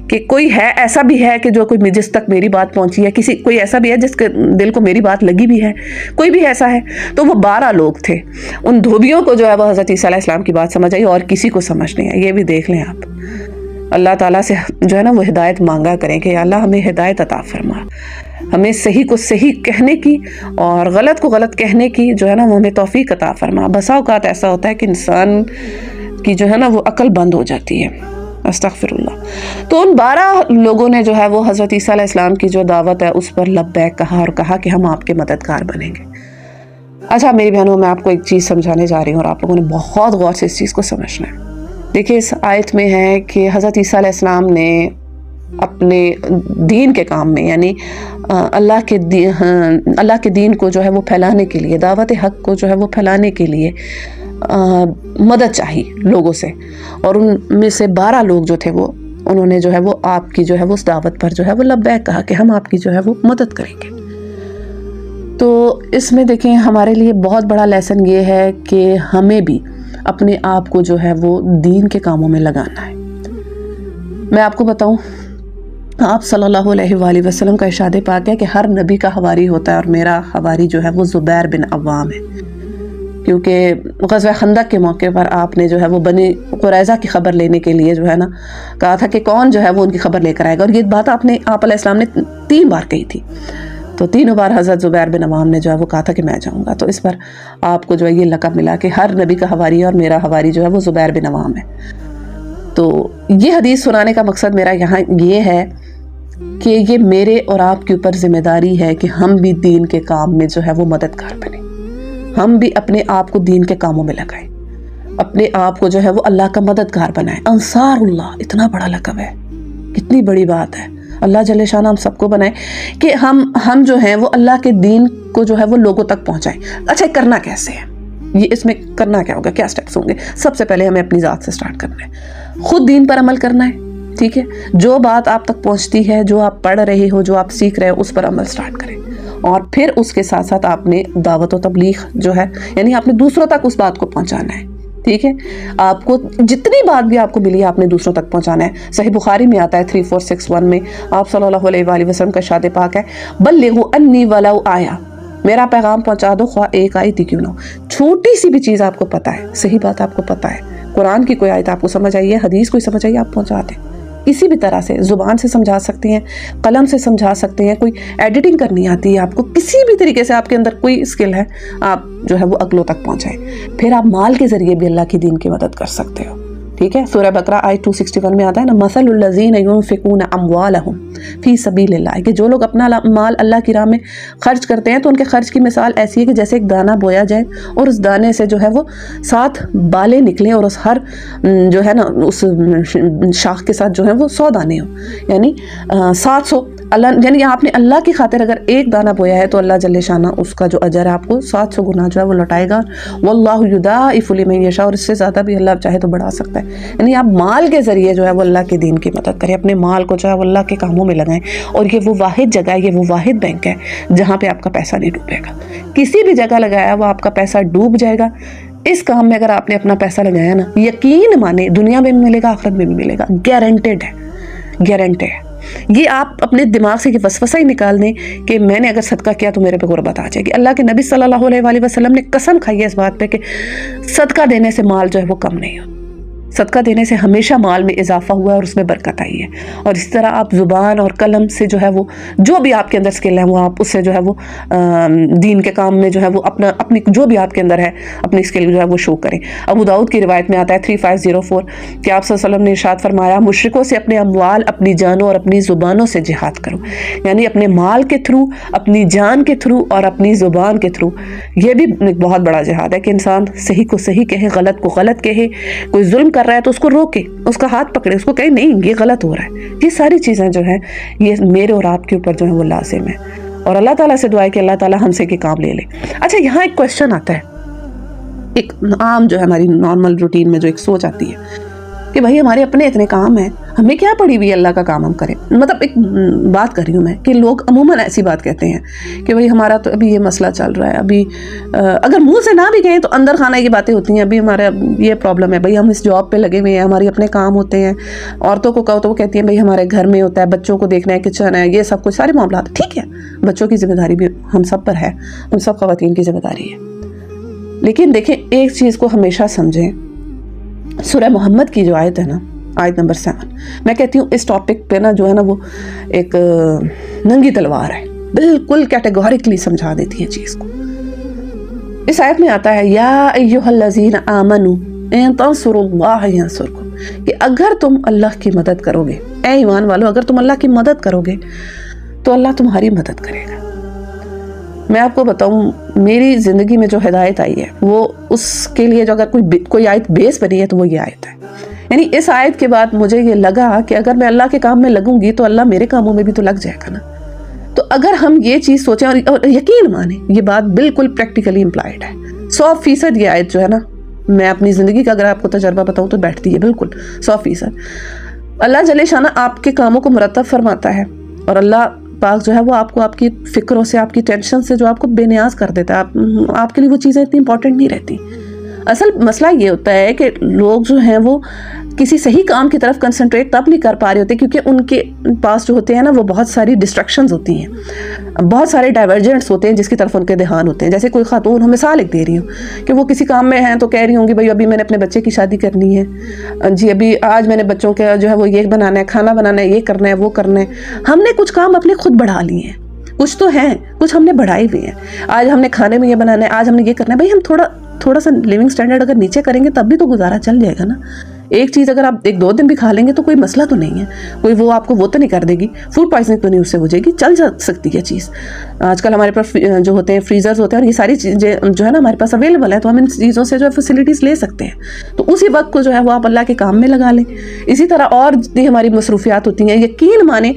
کہ کوئی ہے، ایسا بھی ہے کہ جو کوئی جس تک میری بات پہنچی ہے، کوئی ایسا بھی ہے جس کے دل کو میری بات لگی بھی ہے، کوئی بھی ایسا ہے۔ تو وہ 12 لوگ تھے، ان دھوبیوں کو جو ہے وہ حضرت عیسیٰ علیہ السلام کی بات سمجھ آئی، اور کسی کو سمجھ نہیں آئی۔ یہ بھی دیکھ لیں آپ، اللہ تعالیٰ سے جو ہے نا وہ ہدایت مانگا کریں کہ اللہ ہمیں ہدایت عطا فرما، ہمیں صحیح کو صحیح کہنے کی اور غلط کو غلط کہنے کی جو ہے نا وہ ہمیں توفیق عطا فرما۔ بسا اوقات ایسا ہوتا ہے کہ انسان کی جو ہے نا وہ عقل بند ہو جاتی ہے، استغفر اللہ۔ تو ان 12 لوگوں نے جو ہے وہ حضرت عیسیٰ علیہ السلام کی جو دعوت ہے اس پر لبیک کہا، اور کہا کہ ہم آپ کے مددگار بنیں گے۔ اچھا میری بہنوں، میں آپ کو ایک چیز سمجھانے جا رہی ہوں، اور آپ لوگوں نے بہت غور سے اس چیز کو سمجھنا ہے۔ دیکھیں اس آیت میں ہے کہ حضرت عیسیٰ علیہ السلام نے اپنے دین کے کام میں، یعنی اللہ کے دین کو جو ہے وہ پھیلانے کے لیے، دعوت حق کو جو ہے وہ پھیلانے کے لیے مدد چاہی لوگوں سے، اور ان میں سے 12 لوگ جو تھے وہ انہوں نے جو ہے وہ آپ کی جو ہے وہ اس دعوت پر جو ہے وہ لبیک کہا کہ ہم آپ کی جو ہے وہ مدد کریں گے۔ تو اس میں دیکھیں ہمارے لیے بہت بڑا لیسن یہ ہے کہ ہمیں بھی اپنے آپ کو جو ہے وہ دین کے کاموں میں لگانا ہے۔ میں آپ کو بتاؤں، آپ صلی اللہ علیہ وآلہ وسلم کا ارشاد پاک ہے کہ ہر نبی کا حواری ہوتا ہے، اور میرا حواری جو ہے وہ زبیر بن عوام ہے، کیونکہ غزوہ خندق کے موقع پر آپ نے جو ہے وہ بنی قریظہ کی خبر لینے کے لیے جو ہے نا کہا تھا کہ کون جو ہے وہ ان کی خبر لے کر آئے گا، اور یہ بات آپ علیہ السلام نے 3 بار کہی تھی، تو 3 بار حضرت زبیر بن عوام نے جو ہے وہ کہا تھا کہ میں جاؤں گا۔ تو اس پر آپ کو جو ہے یہ لقب ملا کہ ہر نبی کا حواری ہے، اور میرا حواری جو ہے وہ زبیر بن عوام ہے۔ تو یہ حدیث سنانے کا مقصد میرا یہاں یہ ہے کہ یہ میرے اور آپ کے اوپر ذمہ داری ہے کہ ہم بھی دین کے کام میں جو ہے وہ مددگار بنیں، ہم بھی اپنے آپ کو دین کے کاموں میں لگائیں، اپنے آپ کو جو ہے وہ اللہ کا مددگار بنائیں۔ انصار اللہ اتنا بڑا لقب ہے، کتنی بڑی بات ہے، اللہ جل شانہ ہم سب کو بنائے کہ ہم جو ہیں وہ اللہ کے دین کو جو ہے وہ لوگوں تک پہنچائیں۔ اچھا کرنا کیسے ہے؟ یہ اس میں کرنا کیا ہوگا، کیا سٹیپس ہوں گے؟ سب سے پہلے ہمیں اپنی ذات سے سٹارٹ کرنا ہے، خود دین پر عمل کرنا ہے، ٹھیک ہے؟ جو بات آپ تک پہنچتی ہے، جو آپ پڑھ رہے ہو، جو آپ سیکھ رہے ہو، اس پر عمل سٹارٹ کریں، اور پھر اس کے ساتھ ساتھ آپ نے دعوت و تبلیغ جو ہے، یعنی آپ نے دوسروں تک اس بات کو پہنچانا ہے، ٹھیک ہے؟ آپ کو جتنی بات بھی آپ کو ملی ہے آپ نے دوسروں تک پہنچانا ہے۔ صحیح بخاری میں آتا ہے 3461 میں آپ صلی اللہ علیہ وآلہ وسلم کا ارشاد پاک ہے، بلغوا انی ولو آیا، میرا پیغام پہنچا دو خواہ ایک آیت ہی کیوں نہ ہو۔ چھوٹی سی بھی چیز آپ کو پتہ ہے، صحیح بات آپ کو پتہ ہے، قرآن کی کوئی آیت آپ کو سمجھ آئی ہے، حدیث کوئی سمجھ آئی ہے، آپ پہنچا دیں۔ کسی بھی طرح سے زبان سے سمجھا سکتے ہیں، قلم سے سمجھا سکتے ہیں، کوئی ایڈیٹنگ کرنی آتی ہے آپ کو، کسی بھی طریقے سے آپ کے اندر کوئی اسکل ہے، آپ جو ہے وہ اگلوں تک پہنچائیں۔ پھر آپ مال کے ذریعے بھی اللہ کی دین کی مدد کر سکتے ہو، ٹھیک ہے؟ سورہ بقرہ آیت 261 میں آتا ہے نا، مثل الذین ينفقون اموالهم فی سبیل اللہ، کہ جو لوگ اپنا مال اللہ کی راہ میں خرچ کرتے ہیں تو ان کے خرچ کی مثال ایسی ہے کہ جیسے ایک دانہ بویا جائے اور اس دانے سے جو ہے وہ 7 بالیں نکلیں، اور اس ہر جو ہے نا اس شاخ کے ساتھ جو ہے وہ 100 دانے ہوں، یعنی 700 اللہ یعنی آپ نے اللہ کی خاطر اگر ایک دانہ بویا ہے تو اللہ جل شانہ اس کا جو اجر ہے آپ کو 700 گنا جو ہے وہ لوٹائے گا. واللہ یضاعف لمن یشاء، اور اس سے زیادہ بھی اللہ چاہے تو بڑھا سکتا ہے. یعنی آپ مال کے ذریعے جو ہے وہ اللہ کے دین کی مدد کریں، اپنے مال کو جو ہے وہ اللہ کے کاموں میں لگائیں. اور یہ وہ واحد جگہ ہے، یہ وہ واحد بینک ہے جہاں پہ آپ کا پیسہ نہیں ڈوبے گا. کسی بھی جگہ لگایا وہ آپ کا پیسہ ڈوب جائے گا. اس کام میں اگر آپ نے اپنا پیسہ لگایا نا، یقین مانے دنیا میں بھی ملے گا، آخرت میں بھی ملے گا، گارنٹیڈ ہے، گارنٹیڈ ہے. یہ آپ اپنے دماغ سے یہ وسوسہ ہی نکال دیں کہ میں نے اگر صدقہ کیا تو میرے پہ غربت آ جائے گی. اللہ کے نبی صلی اللہ علیہ وآلہ وسلم نے قسم کھائی ہے اس بات پہ کہ صدقہ دینے سے مال جو ہے وہ کم نہیں ہو. صدقہ دینے سے ہمیشہ مال میں اضافہ ہوا ہے اور اس میں برکت آئی ہے. اور اسی طرح آپ زبان اور قلم سے جو ہے وہ جو بھی آپ کے اندر سکل ہے وہ آپ اس سے جو ہے وہ دین کے کام میں جو ہے وہ اپنی جو بھی آپ کے اندر ہے اپنی سکل جو ہے وہ شو کریں. ابو داؤد کی روایت میں آتا ہے 3504 کہ آپ صلی اللہ علیہ وسلم نے ارشاد فرمایا مشرکوں سے اپنے اموال، اپنی جانوں اور اپنی زبانوں سے جہاد کرو. یعنی اپنے مال کے تھرو، اپنی جان کے تھرو اور اپنی زبان کے تھرو. یہ بھی ایک بہت بڑا جہاد ہے کہ انسان صحیح کو صحیح کہے، غلط کو غلط کہے. کوئی ظلم کر رہا ہے تو اس کو روکے، اس کا ہاتھ پکڑے، اس کو کہے نہیں یہ غلط ہو رہا ہے. یہ ساری چیزیں جو ہیں یہ میرے اور آپ کے اوپر جو ہے وہ لازم ہے. اور اللہ تعالیٰ سے دعا ہے کہ اللہ تعالیٰ ہم سے یہ کام لے لے. اچھا یہاں ایک کوشچن آتا ہے، ایک عام جو ہے ہماری نارمل روٹین میں جو ایک سوچ آتی ہے کہ بھائی ہمارے اپنے اتنے کام ہیں، ہمیں کیا پڑی ہوئی اللہ کا کام ہم کریں. مطلب ایک بات کر رہی ہوں میں کہ لوگ عموماً ایسی بات کہتے ہیں کہ بھائی ہمارا تو ابھی یہ مسئلہ چل رہا ہے، ابھی اگر منہ سے نہ بھی کہیں تو اندر خانہ یہ باتیں ہوتی ہیں، ابھی ہمارا یہ پرابلم ہے، بھائی ہم اس جاب پہ لگے ہوئے ہیں، ہمارے اپنے کام ہوتے ہیں. عورتوں کو کہو تو وہ کہتی ہیں بھائی ہمارے گھر میں ہوتا ہے، بچوں کو دیکھنا ہے، کچن ہے، یہ سب کچھ سارے معاملات. ٹھیک ہے، بچوں کی ذمہ داری بھی ہم سب پر ہے، ہم سب خواتین کی ذمہ داری ہے. لیکن دیکھیں ایک چیز کو ہمیشہ سمجھیں، سورہ محمد کی جو آیت ہے نا، آیت نمبر 7، میں کہتی ہوں اس ٹاپک پہ نا جو ہے نا وہ ایک ننگی تلوار ہے، بالکل کیٹیگوریکلی سمجھا دیتی ہے چیز کو. اس آیت میں آتا ہے یا ایھا الذین آمنوا ان تنصروا اللہ ینصرکم، کہ اگر تم اللہ کی مدد کرو گے، اے ایمان والو اگر تم اللہ کی مدد کرو گے تو اللہ تمہاری مدد کرے گا. میں آپ کو بتاؤں میری زندگی میں جو ہدایت آئی ہے وہ اس کے لیے جو اگر کوئی آیت بیس بنی ہے تو وہ یہ آیت ہے. یعنی اس آیت کے بعد مجھے یہ لگا کہ اگر میں اللہ کے کام میں لگوں گی تو اللہ میرے کاموں میں بھی تو لگ جائے گا نا. تو اگر ہم یہ چیز سوچیں اور یقین مانیں یہ بات بالکل پریکٹیکلی امپلائڈ ہے، 100% یہ آیت جو ہے نا میں اپنی زندگی کا اگر آپ کو تجربہ بتاؤں تو بیٹھتی ہے بالکل 100%. اللہ جل شانہ آپ کے کاموں کو مرتب فرماتا ہے اور اللہ پاک جو ہے وہ آپ کو آپ کی فکروں سے، آپ کی ٹینشن سے جو آپ کو بے نیاز کر دیتا ہے. آپ کے لیے وہ چیزیں اتنی امپورٹنٹ نہیں رہتی. اصل مسئلہ یہ ہوتا ہے کہ لوگ جو ہیں وہ کسی صحیح کام کی طرف کنسنٹریٹ تب نہیں کر پا رہے ہوتے کیونکہ ان کے پاس جو ہوتے ہیں نا وہ بہت ساری ڈسٹریکشنز ہوتی ہیں، بہت سارے ڈائیورجنٹس ہوتے ہیں جس کی طرف ان کے دھیان ہوتے ہیں. جیسے کوئی خاتون، ہم مثال ایک دے رہی ہوں کہ وہ کسی کام میں ہیں تو کہہ رہی ہوں گی بھائی ابھی میں نے اپنے بچے کی شادی کرنی ہے، جی ابھی آج میں نے بچوں کا جو ہے وہ یہ بنانا ہے، کھانا بنانا ہے، یہ کرنا ہے، وہ کرنا ہے. ہم نے کچھ کام اپنے خود بڑھا لیے ہیں، کچھ تو ہیں، کچھ ہم نے بڑھائے ہوئے ہیں. آج ہم نے کھانے میں یہ بنانا ہے، آج ہم نے یہ کرنا ہے. بھائی ہم تھوڑا سا لیونگ سٹینڈرڈ اگر نیچے کریں گے تب بھی تو گزارا چل جائے گا نا. ایک چیز اگر آپ 1-2 دن بھی کھا لیں گے تو کوئی مسئلہ تو نہیں ہے، کوئی وہ آپ کو وہ تو نہیں کر دے گی، فوڈ پوائزنگ تو نہیں اس سے ہو جائے گی، چل جا سکتی ہے چیز. آج کل ہمارے پاس جو ہوتے ہیں فریزرز ہوتے ہیں اور یہ ساری چیزیں جو ہے نا ہمارے پاس اویلیبل ہے تو ہم ان چیزوں سے جو ہے فیسلٹیز لے سکتے ہیں. تو اسی وقت کو جو ہے وہ آپ اللہ کے کام میں لگا لیں. اسی طرح اور جتنی ہماری مصروفیات ہوتی ہیں، یقین مانیں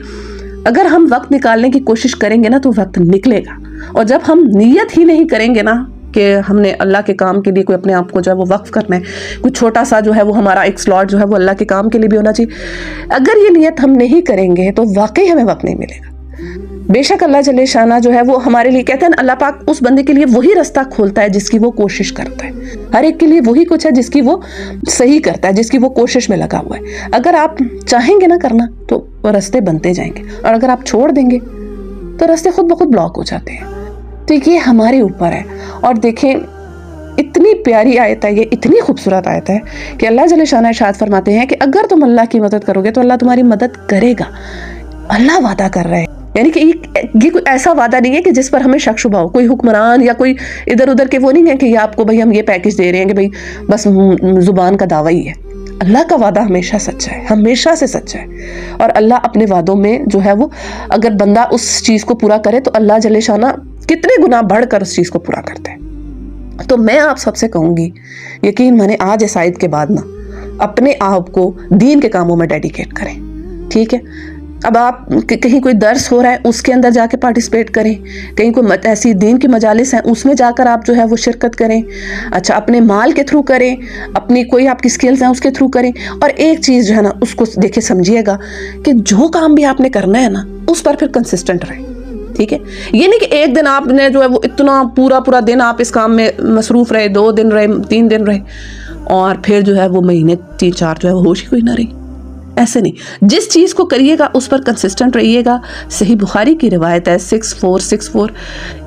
اگر ہم وقت نکالنے کی کوشش کریں گے نا تو وقت نکلے گا. اور جب ہم نیت ہی نہیں کریں گے نا کہ ہم نے اللہ کے کام کے لیے کوئی اپنے آپ کو جو ہے وہ وقف کرنا ہے، کوئی چھوٹا سا جو ہے وہ ہمارا ایک سلاٹ جو ہے وہ اللہ کے کام کے لیے بھی ہونا چاہیے، اگر یہ نیت ہم نہیں کریں گے تو واقعی ہمیں وقت نہیں ملے گا. بے شک اللہ جل شانہ جو ہے وہ ہمارے لیے کہتے ہیں اللہ پاک اس بندے کے لیے وہی رستہ کھولتا ہے جس کی وہ کوشش کرتا ہے. ہر ایک کے لیے وہی کچھ ہے جس کی وہ صحیح کرتا ہے، جس کی وہ کوشش میں لگا ہوا ہے. اگر آپ چاہیں گے نہ کرنا تو راستے بنتے جائیں گے، اور اگر آپ چھوڑ دیں گے تو راستے خود بخود بلاک ہو جاتے ہیں. تو یہ ہمارے اوپر ہے. اور دیکھیں اتنی پیاری آیت ہے، یہ اتنی خوبصورت آیت ہے کہ اللہ جل شانہ ارشاد فرماتے ہیں کہ اگر تم اللہ کی مدد کرو گے تو اللہ تمہاری مدد کرے گا. اللہ وعدہ کر رہا ہے، یعنی کہ یہ کوئی ایسا وعدہ نہیں ہے کہ جس پر ہمیں شک شبہ ہو. کوئی حکمران یا کوئی ادھر ادھر کے وہ نہیں ہے کہ یہ آپ کو بھائی ہم یہ پیکج دے رہے ہیں کہ بھائی بس زبان کا دعویٰ ہی ہے. اللہ کا وعدہ ہمیشہ سچا ہے، ہمیشہ سے سچا ہے. اور اللہ اپنے وعدوں میں جو ہے وہ اگر بندہ اس چیز کو پورا کرے تو اللہ جل شانہ کتنے گنا بڑھ کر اس چیز کو پورا کرتا ہے. تو میں آپ سب سے کہوں گی یقین مانے آج اس آیت کے بعد نا اپنے آپ کو دین کے کاموں میں ڈیڈیکیٹ کریں. ٹھیک ہے، اب آپ کہیں کوئی درس ہو رہا ہے اس کے اندر جا کے پارٹیسپیٹ کریں، کہیں کوئی ایسی دین کی مجالس ہیں اس میں جا کر آپ جو ہے وہ شرکت کریں، اچھا اپنے مال کے تھرو کریں، اپنی کوئی آپ کی سکلز ہیں اس کے تھرو کریں. اور ایک چیز جو ہے نا اس کو دیکھیں سمجھیے گا کہ جو کام بھی آپ نے کرنا ہے نا اس پر پھر کنسسٹنٹ رہیں. ٹھیک ہے، یہ نہیں کہ ایک دن آپ نے جو ہے وہ اتنا پورا دن آپ اس کام میں مصروف رہے، 2 دن رہے، 3 دن رہے، اور پھر جو ہے وہ مہینے 3-4 جو ہے وہ ہوش ہی کوئی نہ رہی. ایسے نہیں، جس چیز کو کریے گا اس پر کنسسٹنٹ رہیے گا. صحیح بخاری کی روایت ہے 6464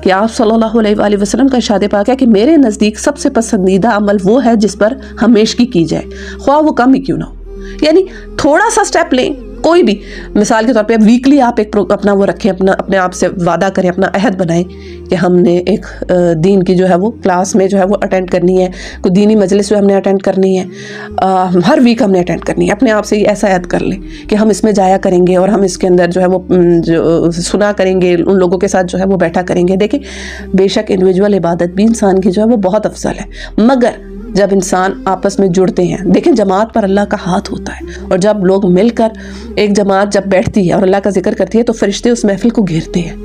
کہ آپ صلی اللہ علیہ وآلہ وسلم کا ارشاد پاک ہے کہ میرے نزدیک سب سے پسندیدہ عمل وہ ہے جس پر ہمیشگی کی جائے، خواہ وہ کم ہی کیوں نہ ہو. یعنی تھوڑا سا سٹیپ لیں، کوئی بھی، مثال کے طور پہ ویکلی آپ ایک اپنا وہ رکھیں، اپنے آپ سے وعدہ کریں، اپنا عہد بنائیں کہ ہم نے ایک دین کی جو ہے وہ کلاس میں جو ہے وہ اٹینڈ کرنی ہے، کوئی دینی مجلس جو ہم نے اٹینڈ کرنی ہے، ہر ویک ہم نے اٹینڈ کرنی ہے. اپنے آپ سے ایسا عہد کر لیں کہ ہم اس میں جایا کریں گے اور ہم اس کے اندر جو ہے وہ سنا کریں گے، ان لوگوں کے ساتھ جو ہے وہ بیٹھا کریں گے. دیکھیں بے شک انڈیویجول عبادت بھی انسان کی جو ہے وہ بہت افضل ہے، مگر جب انسان آپس میں جڑتے ہیں، دیکھیں جماعت پر اللہ کا ہاتھ ہوتا ہے، اور جب لوگ مل کر ایک جماعت جب بیٹھتی ہے اور اللہ کا ذکر کرتی ہے تو فرشتے اس محفل کو گھیرتے ہیں.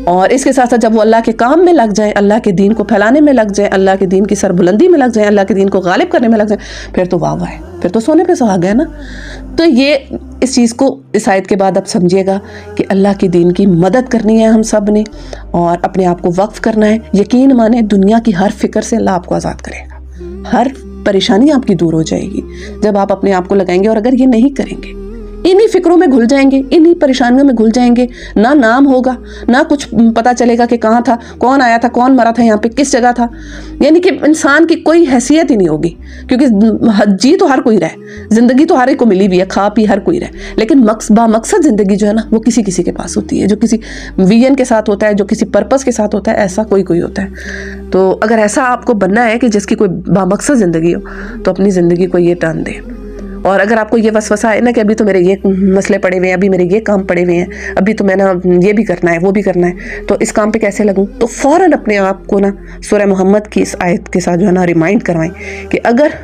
اور اس کے ساتھ ساتھ جب وہ اللہ کے کام میں لگ جائیں، اللہ کے دین کو پھیلانے میں لگ جائیں، اللہ کے دین کی سربلندی میں لگ جائیں، اللہ کے دین کو غالب کرنے میں لگ جائیں، پھر تو واہ واہ ہے، پھر تو سونے پہ سہاگا ہے نا. تو یہ اس چیز کو اس آیت کے بعد اب سمجھیے گا کہ اللہ کے دین کی مدد کرنی ہے ہم سب نے، اور اپنے آپ کو وقف کرنا ہے. یقین مانیں دنیا کی ہر فکر سے اللہ آپ کو آزاد کرے گا، ہر پریشانی آپ کی دور ہو جائے گی جب آپ اپنے آپ کو لگائیں گے. اور اگر یہ نہیں کریں گے، انہی فکروں میں گھل جائیں گے، انہی پریشانیوں میں گھل جائیں گے، نہ نام ہوگا، نہ کچھ پتا چلے گا کہ کہاں تھا، کون آیا تھا، کون مرا تھا یہاں پہ، کس جگہ تھا. یعنی کہ انسان کی کوئی حیثیت ہی نہیں ہوگی، کیونکہ جی تو ہر کوئی رہے، زندگی تو ہر ایک کو ملی بھی ہے، کھا پی ہر کوئی رہے، لیکن مقصد زندگی جو ہے نا وہ کسی کے پاس ہوتی ہے، جو کسی ویژن کے ساتھ ہوتا ہے، جو کسی پرپس کے ساتھ ہوتا ہے. ایسا کوئی ہوتا ہے. تو اگر ایسا آپ کو بننا ہے کہ جس کی کوئی بامقصد زندگی ہو تو اپنی زندگی کو یہ ٹرن دیں. اور اگر آپ کو یہ وسوسہ ہے نا کہ ابھی تو میرے یہ مسئلے پڑے ہوئے ہیں، ابھی میرے یہ کام پڑے ہوئے ہیں، ابھی تو میں نا یہ بھی کرنا ہے، وہ بھی کرنا ہے، تو اس کام پہ کیسے لگوں، تو فوراً اپنے آپ کو نا سورہ محمد کی اس آیت کے ساتھ جو ہے نا ریمائنڈ کروائیں کہ اگر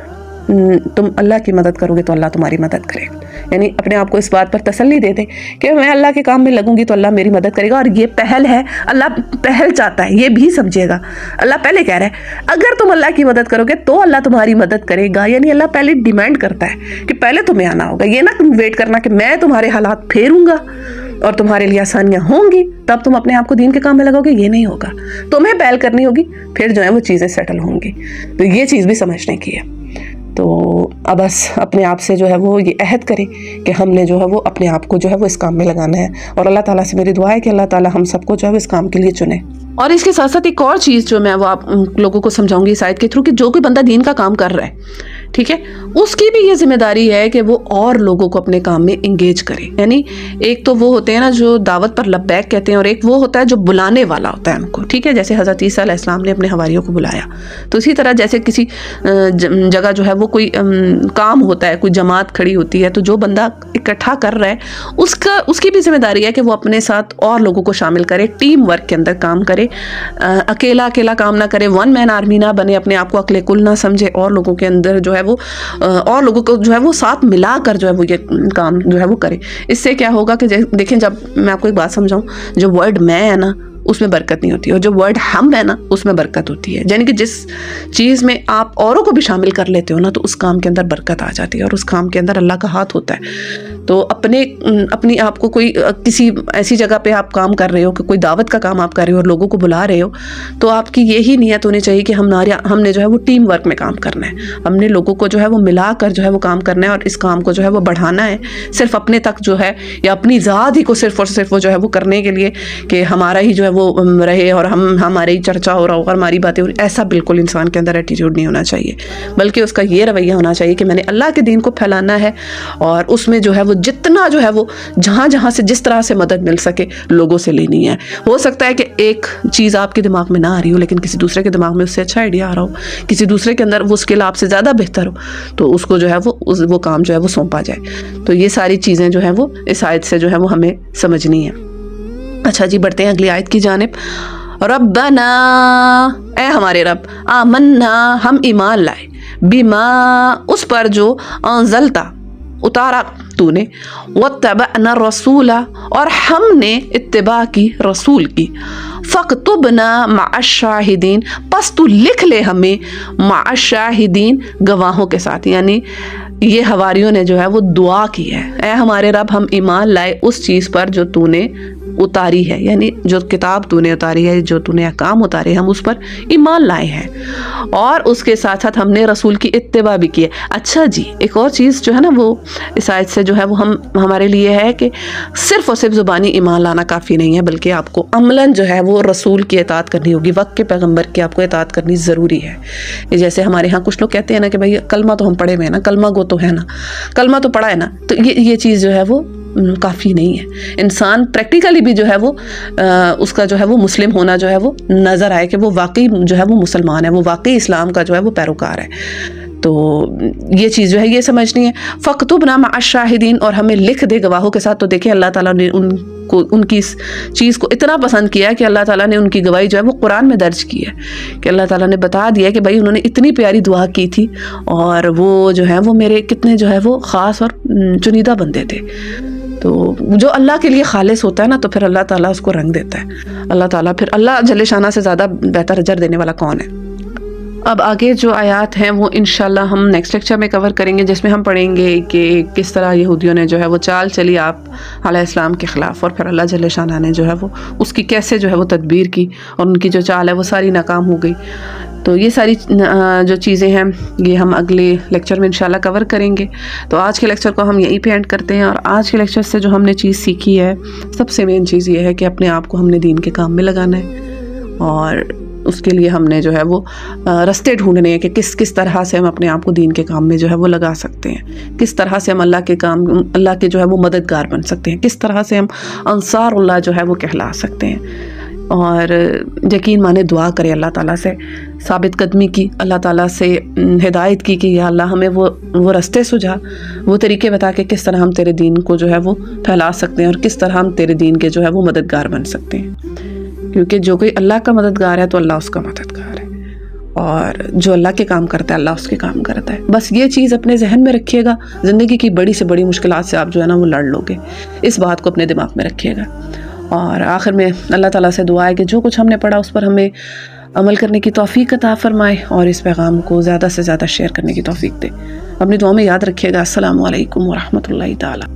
تم اللہ کی مدد کرو گے تو اللہ تمہاری مدد کرے گا. یعنی اپنے آپ کو اس بات پر تسلی دے دیں کہ میں اللہ کے کام میں لگوں گی تو اللہ میری مدد کرے گا. اور یہ پہل ہے، اللہ پہل چاہتا ہے، یہ بھی سمجھے گا. اللہ پہلے کہہ رہا ہے اگر تم اللہ کی مدد کرو گے تو اللہ تمہاری مدد کرے گا. یعنی اللہ پہلے ڈیمانڈ کرتا ہے کہ پہلے تمہیں آنا ہوگا، یہ نہ تم ویٹ کرنا کہ میں تمہارے حالات پھیروں گا اور تمہارے لیے آسانیاں ہوں گی تب تم اپنے آپ کو دین کے کام میں لگاؤ گے. یہ نہیں ہوگا، تمہیں پہل کرنی ہوگی، پھر جو ہے وہ چیزیں سیٹل ہوں گی. تو یہ چیز بھی سمجھنے کی ہے. تو اب بس اپنے آپ سے جو ہے وہ یہ عہد کریں کہ ہم نے جو ہے وہ اپنے آپ کو جو ہے وہ اس کام میں لگانا ہے. اور اللہ تعالیٰ سے میری دعا ہے کہ اللہ تعالیٰ ہم سب کو جو ہے اس کام کے لیے چنے. اور اس کے ساتھ ساتھ ایک اور چیز جو میں وہ آپ لوگوں کو سمجھاؤں گی اس آیت کے تھرو کہ جو کوئی بندہ دین کا کام کر رہا ہے، ٹھیک ہے، اس کی بھی یہ ذمہ داری ہے کہ وہ اور لوگوں کو اپنے کام میں انگیج کرے. یعنی ایک تو وہ ہوتے ہیں نا جو دعوت پر لبیک کہتے ہیں، اور ایک وہ ہوتا ہے جو بلانے والا ہوتا ہے ان کو. ٹھیک ہے، جیسے حضرت عیسیٰ علیہ السلام نے اپنے حواریوں کو بلایا، تو اسی طرح جیسے کسی جگہ جو ہے وہ کوئی کام ہوتا ہے، کوئی جماعت کھڑی ہوتی ہے، تو جو بندہ اکٹھا کر رہا ہے اس کی بھی ذمہ داری ہے کہ وہ اپنے ساتھ اور لوگوں کو شامل کرے، ٹیم ورک کے اندر کام کرے، اکیلا کام نہ کرے، ون مین آرمی نہ بنے، اپنے آپ کو اکیلے کل نہ سمجھے، اور لوگوں کے اندر جو ہے وہ اور لوگوں کو جو ہے وہ ساتھ ملا کر جو ہے وہ یہ کام جو ہے وہ کرے. اس سے کیا ہوگا کہ دیکھیں، جب میں آپ کو ایک بات سمجھاؤں، جو ورڈ میں ہے نا اس میں برکت نہیں ہوتی، اور جو ورڈ ہم ہے نا اس میں برکت ہوتی ہے. یعنی کہ جس چیز میں آپ اوروں کو بھی شامل کر لیتے ہو نا تو اس کام کے اندر برکت آ جاتی ہے، اور اس کام کے اندر اللہ کا ہاتھ ہوتا ہے. تو اپنی آپ کو کوئی کسی ایسی جگہ پہ آپ کام کر رہے ہو کہ کوئی دعوت کا کام آپ کر رہے ہو اور لوگوں کو بلا رہے ہو، تو آپ کی یہی نیت ہونی چاہیے کہ ہم نے جو ہے وہ ٹیم ورک میں کام کرنا ہے، ہم نے لوگوں کو جو ہے وہ ملا کر جو ہے وہ کام کرنا ہے، اور اس کام کو جو ہے وہ بڑھانا ہے. صرف اپنے تک جو ہے یا اپنی ذات ہی کو صرف اور صرف وہ جو ہے وہ کرنے کے لیے کہ ہمارا ہی جو ہے وہ رہے اور ہمارے ہی چرچا ہو رہا ہو اور ہماری باتیں ہو رہی، ایسا بالکل انسان کے اندر ایٹیٹیوڈ نہیں ہونا چاہیے. بلکہ اس کا یہ رویہ ہونا چاہیے کہ میں نے اللہ کے دین کو پھیلانا ہے، اور اس میں جو ہے وہ جتنا جو ہے وہ جہاں سے جس طرح سے مدد مل سکے لوگوں سے لینی ہے. ہو سکتا ہے کہ ایک چیز آپ کے دماغ میں نہ آ رہی ہو لیکن کسی دوسرے کے دماغ میں اس سے اچھا آئیڈیا آ رہا ہو، کسی دوسرے کے اندر وہ اسکل آپ سے زیادہ بہتر ہو، تو اس کو جو ہے وہ کام جو ہے وہ سونپا جائے. تو یہ ساری چیزیں جو ہیں وہ اس آیت سے جو ہے وہ ہمیں سمجھنی ہے. اچھا جی، بڑھتے ہیں اگلی آیت کی جانب. ربنا، اے ہمارے رب، آمنا، ہم ایمان لائے، بما، اس پر جو انزلتا، اتارا تو نے، واتبعنا الرسول اور ہم نے اتباع کی رسول کی، فاکتبنا مع الشاہدین پس تو لکھ لے ہمیں مع الشاہدین گواہوں کے ساتھ. یعنی یہ حواریوں نے جو ہے وہ دعا کی ہے، اے ہمارے رب ہم ایمان لائے اس چیز پر جو تو نے اتاری ہے، یعنی جو کتاب تو نے اتاری ہے، جو تو نے احکام اتارے ہم اس پر ایمان لائے ہیں، اور اس کے ساتھ ساتھ ہم نے رسول کی اتباع بھی کی ہے. اچھا جی، ایک اور چیز جو ہے نا وہ اس آیت سے جو ہے وہ ہمارے لیے ہے کہ صرف اور صرف زبانی ایمان لانا کافی نہیں ہے، بلکہ آپ کو عملاً جو ہے وہ رسول کی اطاعت کرنی ہوگی، وقت کے پیغمبر کی آپ کو اطاعت کرنی ضروری ہے. جیسے ہمارے ہاں کچھ لوگ کہتے ہیں نا کہ بھائی کلمہ تو ہم پڑھے ہوئے ہیں نا، کلمہ گو تو ہے نا، کلمہ تو پڑھا ہے نا، تو یہ چیز جو ہے وہ کافی نہیں ہے. انسان پریکٹیکلی بھی جو ہے وہ اس کا جو ہے وہ مسلم ہونا جو ہے وہ نظر آئے کہ وہ واقعی جو ہے وہ مسلمان ہے، وہ واقعی اسلام کا جو ہے وہ پیروکار ہے. تو یہ چیز جو ہے یہ سمجھنی ہے. فاکتبنا مع الشاہدین اور ہمیں لکھ دے گواہوں کے ساتھ. تو دیکھیں اللہ تعالیٰ نے ان کی اس چیز کو اتنا پسند کیا کہ اللہ تعالیٰ نے ان کی گواہی جو ہے وہ قرآن میں درج کی ہے، کہ اللہ تعالیٰ نے بتا دیا کہ بھائی انہوں نے اتنی پیاری دعا کی تھی اور وہ جو ہے وہ میرے کتنے جو ہے وہ خاص اور چنیدہ بندے تھے. تو جو اللہ کے لیے خالص ہوتا ہے نا تو پھر اللہ تعالیٰ اس کو رنگ دیتا ہے. اللہ تعالیٰ پھر اللہ جل شانہ سے زیادہ بہتر اجر دینے والا کون ہے. اب آگے جو آیات ہیں وہ انشاءاللہ ہم نیکسٹ لیکچر میں کور کریں گے، جس میں ہم پڑھیں گے کہ کس طرح یہودیوں نے جو ہے وہ چال چلی آپ علیہ السلام کے خلاف، اور پھر اللہ جل شانہ نے جو ہے وہ اس کی کیسے جو ہے وہ تدبیر کی، اور ان کی جو چال ہے وہ ساری ناکام ہو گئی. تو یہ ساری جو چیزیں ہیں یہ ہم اگلے لیکچر میں انشاءاللہ کور کریں گے. تو آج کے لیکچر کو ہم یہیں پہ اینڈ کرتے ہیں. اور آج کے لیکچر سے جو ہم نے چیز سیکھی ہے، سب سے مین چیز یہ ہے کہ اپنے آپ کو ہم نے دین کے کام میں لگانا ہے، اور اس کے لیے ہم نے جو ہے وہ رستے ڈھونڈنے ہیں کہ کس طرح سے ہم اپنے آپ کو دین کے کام میں جو ہے وہ لگا سکتے ہیں، کس طرح سے ہم اللہ کے جو ہے وہ مددگار بن سکتے ہیں، کس طرح سے ہم انصار اللہ جو ہے وہ کہلا سکتے ہیں. اور یقین مانے دعا کرے اللہ تعالیٰ سے ثابت قدمی کی، اللہ تعالیٰ سے ہدایت کی کہ یا اللہ ہمیں وہ رستے سجھا، وہ طریقے بتا کہ کس طرح ہم تیرے دین کو جو ہے وہ پھیلا سکتے ہیں، اور کس طرح ہم تیرے دین کے جو ہے وہ مددگار بن سکتے ہیں. کیونکہ جو کوئی اللہ کا مددگار ہے تو اللہ اس کا مددگار ہے، اور جو اللہ کے کام کرتا ہے اللہ اس کے کام کرتا ہے. بس یہ چیز اپنے ذہن میں رکھیے گا، زندگی کی بڑی سے بڑی مشکلات سے آپ جو ہے نا وہ لڑ لو گے. اس بات کو اپنے دماغ میں رکھیے گا. اور آخر میں اللہ تعالیٰ سے دعا ہے کہ جو کچھ ہم نے پڑھا اس پر ہمیں عمل کرنے کی توفیق عطا فرمائے، اور اس پیغام کو زیادہ سے زیادہ شیئر کرنے کی توفیق دے. اپنی دعا میں یاد رکھیے گا. السلام علیکم ورحمۃ اللہ تعالیٰ.